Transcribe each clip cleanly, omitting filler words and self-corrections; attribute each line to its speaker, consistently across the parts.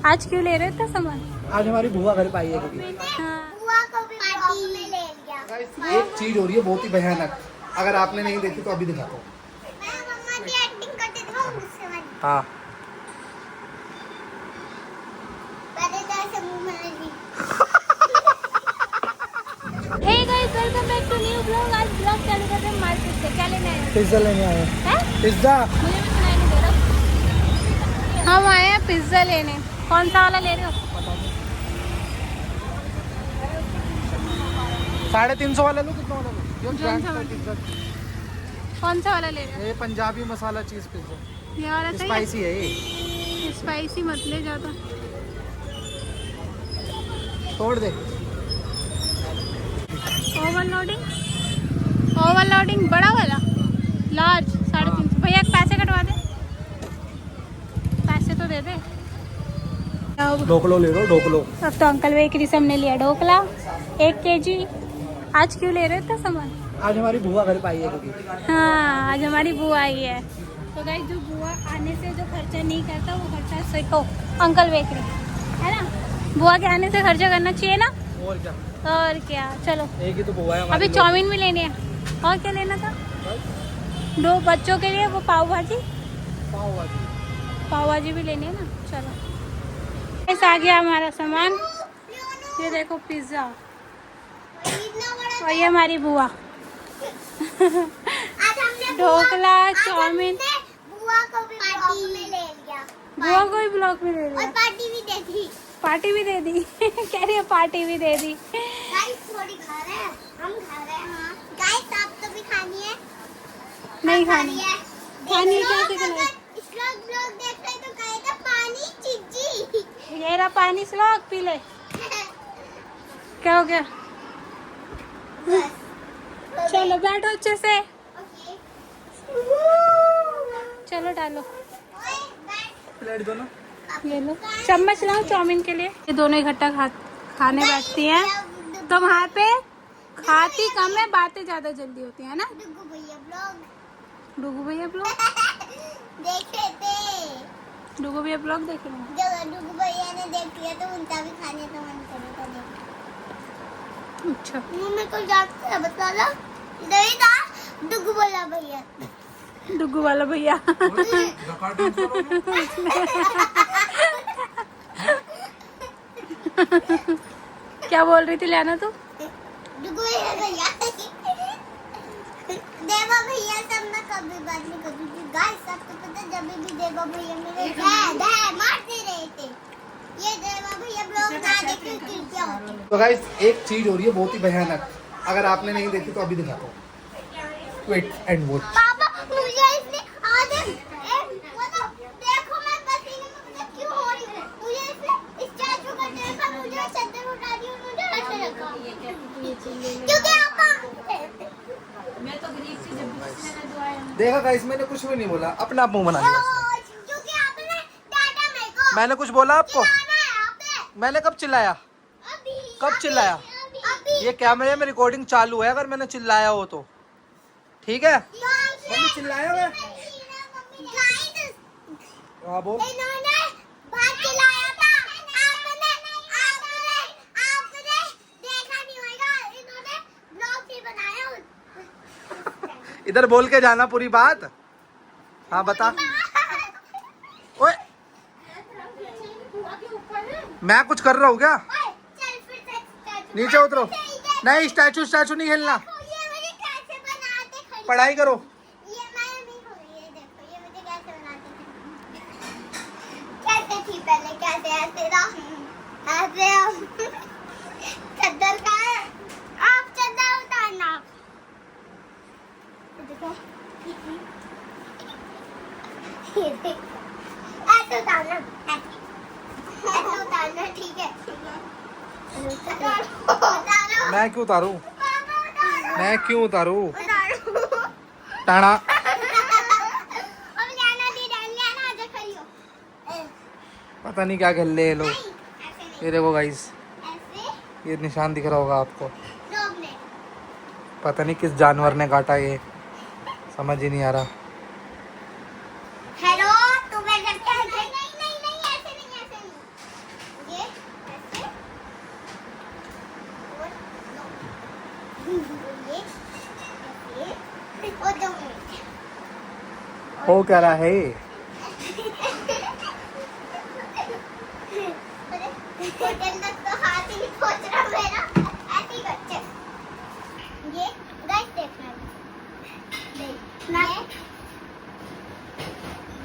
Speaker 1: आज क्यों ले रहे थे सामान?
Speaker 2: आज हमारी बुआ घर पे आई है क्योंकि
Speaker 1: बुआ को भी पार्टी में ले लिया।
Speaker 2: एक चीज हो रही है बहुत ही भयानक, अगर आपने नहीं देखी तो अभी दिखाता हूँ।
Speaker 1: मैं मम्मा की एक्टिंग करते दिखाऊं गुस्से वाली।
Speaker 2: हाँ
Speaker 1: पहले तो ऐसे मुंह में लगी। Hey guys, welcome back to new blog. आज ब्लॉग चालू करते हैं मार्केट से। क्या लेने आए हो?
Speaker 2: पिज्जा लेने आए हैं।
Speaker 1: हैं?
Speaker 2: पिज्जा
Speaker 1: मुझे भी सुनाई नहीं दे रहा। हम आए हैं पिज्जा लेने। कौन सा वाला ले रहे हो?
Speaker 2: 350 वाला लो, कितना वाला लो? जो
Speaker 1: कौन सा
Speaker 2: ब्रांड का
Speaker 1: वाला?
Speaker 2: पिज्जा,
Speaker 1: कौन सा वाला ले रहे हो?
Speaker 2: ये पंजाबी मसाला चीज पिज्जा,
Speaker 1: ये वाला सही है?
Speaker 2: स्पाइसी है ये।
Speaker 1: स्पाइसी मत ले ज्यादा।
Speaker 2: तोड़ दे।
Speaker 1: ओवरलोडिंग बड़ा वाला लार्ज 350। भैया पैसे कटवा दे, पैसे तो दे दे।
Speaker 2: ढोकलो ले लो, ढोकलो।
Speaker 1: अब तो अंकल बेकरी से हमने लिया ढोकला 1 kg। आज क्यों ले रहे थे सामान?
Speaker 2: आज हमारी बुआ घर पे आई है क्योंकि
Speaker 1: हाँ, आज हमारी बुआ आई है। तो गाइस, जो बुआ आने से जो खर्चा नहीं करता वो खर्चा सीखो अंकल बेकरी, है ना? बुआ के आने से खर्चा करना चाहिए ना।
Speaker 2: और क्या,
Speaker 1: और क्या। चलो,
Speaker 2: एक ही तो बुआ है हमारी।
Speaker 1: अभी चाउमीन भी लेनी है। और क्या लेना था? 2 बच्चों के लिए वो पाव भाजी भी लेनी है ना। चलो, इस आ गया हमारा सामान। ये देखो पिज्जा, और ये हमारी बुआ। ढोकला, चाउमीन। बुआ को भी ब्लॉक में ले लिया। बुआ को भी ब्लॉक में ले लिया और पार्टी भी दे दी। पार्टी भी दे दी। कह रही है पार्टी भी दे दी। गाइस थोड़ी खा रहे हैं, हम खा रहे हैं। हाँ गाइस, आप तो भी खानी है? नहीं खानी है। खानी है कैसे खिलाई? स्लॉग ब्लॉग देख रहे तो कहेगा पानी चिज्जी। ये रहा पानी, स्लॉग पी ले। क्या हो गया? चलो बैठो अच्छे से। चलो डालो,
Speaker 2: प्लेट दो ना।
Speaker 1: ले लो। चम्मच लाओ चाउमीन के लिए। ये दोनों इकट्ठा खाने बैठती हैं तो वहाँ पे खाती कम है, बातें ज्यादा जल्दी होती है ना। डुगू भैया ब्लॉग देखे थे। डुगू भैया ब्लॉग देखे थे। जब डुगू भैया ने देख लिया तो उनका भी खाने का मन करेगा। अच्छा, मेरे को जानते हैं, बता लो। नहीं था डुगू वाला भैया। डुगू वाला भैया। क्या बोल रही थी लेना तू? डुगू भैया। देवा भैया सब मैं कभी बात नहीं करती थी। गाइस, सबको पता है, जब भी देवा भैया मेरे मारते रहे थे। ये देवा भैया ब्लॉग ना देखे क्या होता है।
Speaker 2: तो गाइस, एक चीज हो रही है बहुत ही भयानक, अगर आपने नहीं देखी तो अभी दिखाता हूँ। Wait and watch.
Speaker 1: पापा, मुझे इसने आधे देखो मैं पसीने में मुझे क्यों हो रही है। मुझे इसने इस स्टैचू का देखा, मुझे चद्दर उठा दी और मुझे ऐसे रखा। क्योंकि आपा मैं तो गरीब थी, जब किसी ने दुआएं
Speaker 2: देखा गाइस, मैंने कुछ भी नहीं बोला, अपना आप मुंह बना लिया उसने।
Speaker 1: क्योंकि आपने डाटा मेरे को
Speaker 2: मैंने कुछ बोला आपको? मैंने कब चिल्लाया?
Speaker 1: अभी
Speaker 2: कब चिल्लाया? ये कैमरे में रिकॉर्डिंग चालू है, अगर मैंने चिल्लाया हो तो ठीक है। मैंने चिल्लाया मैं? हाँ बोल।
Speaker 1: इन्होंने बात चिल्लाया था। आपने देखा नहीं होगा। इन्होंने ब्लॉग भी बनाया।
Speaker 2: इधर बोल के जाना पूरी बात। हाँ बता। ओए, मैं कुछ कर रहा हूँ क्या? नीचे उतरो। नहीं, स्टैचू नहीं खेलना, पढ़ाई करो।
Speaker 1: ये मैं नहीं हो रही है। देखो ये मुझे कैसे बनाते थे। कैसे थी पहले, कैसे ऐसे चद्दर का है। आप चद्दर उतारना। देखो ऐसे उतारना, ऐसे उतारना, ठीक है।
Speaker 2: मैं क्यों उतारूं? मैं क्यों उतारूं? टाणा। पता नहीं क्या खेल रहे लोग। ये देखो गाइस, ये निशान दिख रहा होगा आपको। पता नहीं किस जानवर ने काटा, ये समझ ही नहीं आ रहा।
Speaker 1: हेलो, तुम्हें लगता है? नहीं, ऐसे नहीं।
Speaker 2: हो क्या रहा है?
Speaker 3: होटल तक तो हाथ ही नहीं पहुंच रहा मेरा। ऐसे ही बच्चे ये गाइस देखना देखना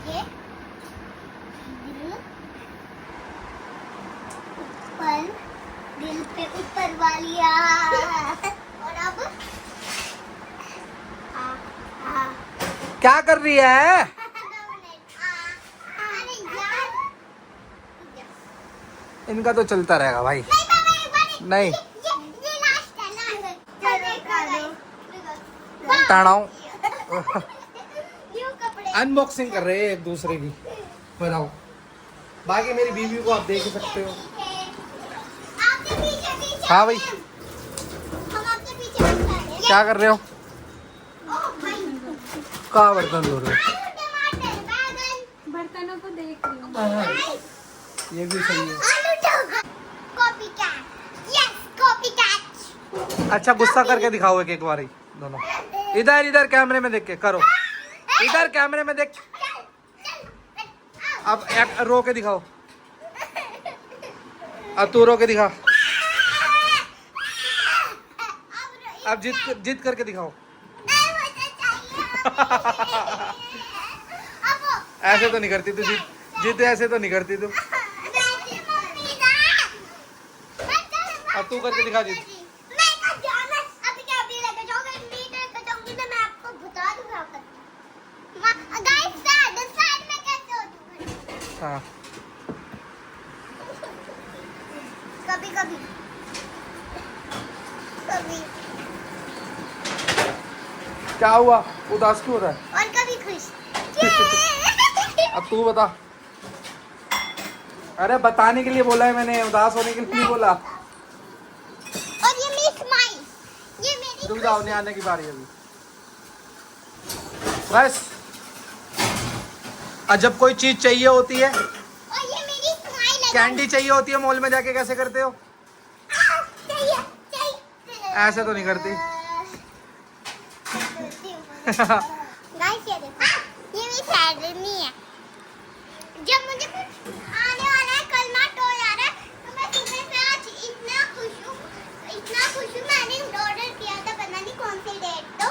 Speaker 3: ये दिल पे ऊपर वालिया और अब
Speaker 2: क्या कर रही है?
Speaker 3: अरे यार
Speaker 2: इनका तो चलता रहेगा भाई।
Speaker 3: नहीं पापा एक बार
Speaker 2: नहीं
Speaker 3: ये लास्ट है लास्ट चलो
Speaker 2: टाणाओ।
Speaker 3: न्यू कपड़े
Speaker 2: अनबॉक्सिंग कर रहे हैं एक दूसरे की। बताओ, बाकी मेरी बीवी को आप देख ही सकते हो।
Speaker 3: आपके पीछे पीछे
Speaker 2: हाँ भाई,
Speaker 3: हम आपके पीछे पीछे हैं।
Speaker 2: क्या कर रहे हो?
Speaker 3: ओ भाई
Speaker 2: कहाँ बर्तन धो रहे हो?
Speaker 3: आलू टमाटर बैगन
Speaker 1: बर्तनों को देख रही हूँ।
Speaker 2: ये भी सही है।
Speaker 3: आलू टमाटर copy cat yes copy cat
Speaker 2: अच्छा, गुस्सा करके दिखाओ एक एक बारी दोनों। इधर इधर कैमरे में देख के करो। इधर कैमरे में देख। अब एक रो के दिखाओ। अब तू रो के दिखा। अब जिद करके दिखाओ। ऐसे तो नहीं करती तू जिद। जिद ऐसे तो नहीं करती तू। अब तू करके दिखा जिद। हाँ,
Speaker 3: कभी कभी कभी
Speaker 2: क्या हुआ? उदास क्यों हो रहा है?
Speaker 3: और कभी खुश
Speaker 2: अब तू बता। अरे बताने के लिए बोला है मैंने, उदास होने के लिए नहीं बोला।
Speaker 3: और ये मेरी स्माइल ये मेरी
Speaker 2: रुक जाओ, नहीं आने की बारी है अभी। बस, और जब कोई चीज चाहिए होती है,
Speaker 3: और ये मेरी स्माइल है
Speaker 2: कैंडी चाहिए होती है मॉल में जाके, कैसे करते हो?
Speaker 3: चाहिए चाहिए
Speaker 2: ऐसे तो नहीं करती।
Speaker 3: गाइस ये देखो ये मेरी सैलरी है। जब मुझे कुछ आने वाला है, कल ना टॉय आ रहा है, तो मैं सुबह से आज इतना खुश हूँ मैंने ऑर्डर किया था, पता नहीं कौन सी डेट तो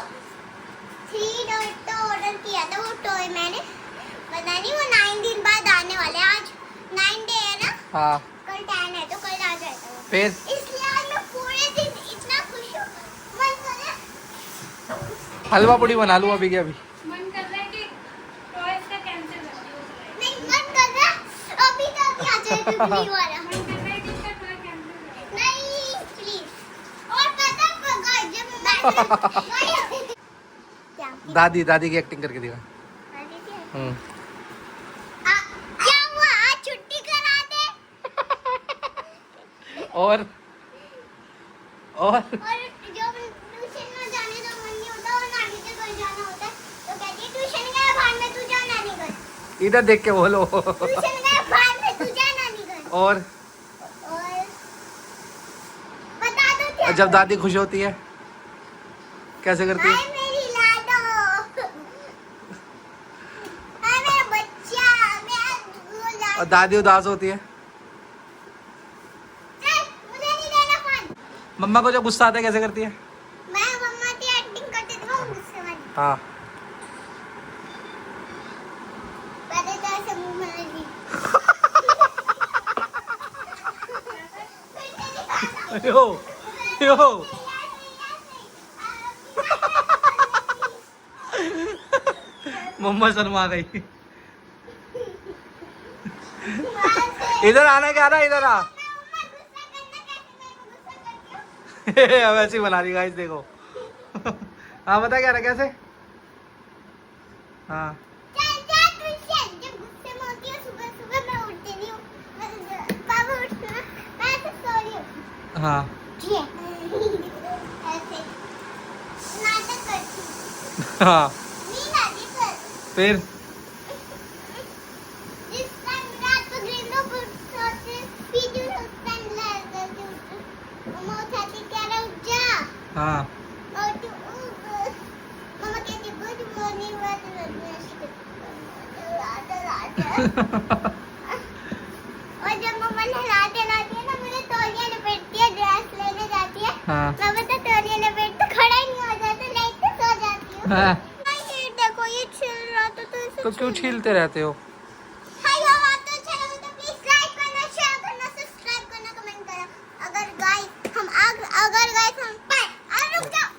Speaker 3: 3 डेट तो ऑर्डर किया था वो टॉय मैंने, पता नहीं वो 9 दिन बाद आने वाला है। आज 9 डे है ना,
Speaker 2: हाँ,
Speaker 3: कल 10 है तो कल आ जाएगा वो।
Speaker 2: फिर
Speaker 3: इसलिए आज मैं पूरे दिन इतना खुश हूँ, मन कर रहा है
Speaker 2: हलवा पूड़ी बना लूं अभी के अभी।
Speaker 1: मन कर रहा है कि टॉयज का कैंसिल कर दूं।
Speaker 3: नहीं मन कर रहा है अभी तक आ जाए पिपली वाला।
Speaker 1: मन कर रहा है कि इसका टॉय कैंसिल कर दूं।
Speaker 3: नहीं प्लीज। और पता होगा जब मैं क्या
Speaker 2: दादी दादी की एक्टिंग करके दिखा।
Speaker 3: क्या हुआ आज छुट्टी करा दे।
Speaker 2: और
Speaker 3: और जब ट्यूशन में जाने का मन नहीं होता और नानी के घर जाना होता है तो कहती है ट्यूशन गया बाहर में तू जा नानी घर।
Speaker 2: इधर देख के बोलो।
Speaker 3: ट्यूशन गया बाहर में तू जा नानी घर।
Speaker 2: और
Speaker 3: बता दो क्या
Speaker 2: जब दादी खुश होती है कैसे करती है?
Speaker 3: हाय मेरी लाडो हाय मेरा बच्चा मैं
Speaker 2: और दादी उदास होती है?
Speaker 3: चल मुझे नहीं देना फोन।
Speaker 2: मम्मा को जब गुस्सा आता है कैसे करती है?
Speaker 3: मैं मम्मा की एक्टिंग करती थी वो गुस्से वाली।
Speaker 2: हाँ,
Speaker 3: पहले तो ऐसे मुंह में लगी
Speaker 2: यो यो मम्मा शर्मा गई। इधर आना, क्या रहा? इधर आ। वैसे ही बना रही गाइस, देखो। हाँ बता क्या रहा, कैसे? हाँ,
Speaker 3: जब गुस्से में होती है सुबह सुबह मैं उठती नहीं हूँ, पापा उठते हैं मैं ऐसे सो रही हूँ
Speaker 2: हाँ,
Speaker 3: ऐसे नाटक करती हूँ।
Speaker 2: हाँ,
Speaker 3: नींद आती है
Speaker 2: फिर
Speaker 3: जिस टाइम रात को ग्रीनो सोते पीछे उस टाइम लगता है मम्मा उठाती कह रहा उठ जा
Speaker 2: हाँ,
Speaker 3: और तू मम्मा कहती गुड मॉर्निंग और जब मम्मा नहलाती है ना मुझे तौलिया लपेटती है, ड्रेस लेने जाती है।
Speaker 2: हाँ।
Speaker 3: मैं बता तौलिया लपेट तो खड़ा ही नहीं हो जाता, लेट के सो जाती हूँ।
Speaker 2: हाँ।
Speaker 3: ये देखो ये छिल रहा था तो इसे
Speaker 2: तो क्यों छीलते रहते हो?
Speaker 3: हाय हो बात तो अच्छा लगा तो प्लीज लाइक करना, शेयर करना, सब्सक्राइब करना, कमेंट करना। अगर गाइस हम रुक जाओ।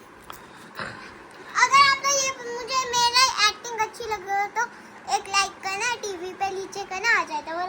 Speaker 3: अगर आपको ये मुझे मेरा एक्टिंग अच्छी लग रही हो तो एक लाइक करना, टीवी पे नीचे करना आ जाता है।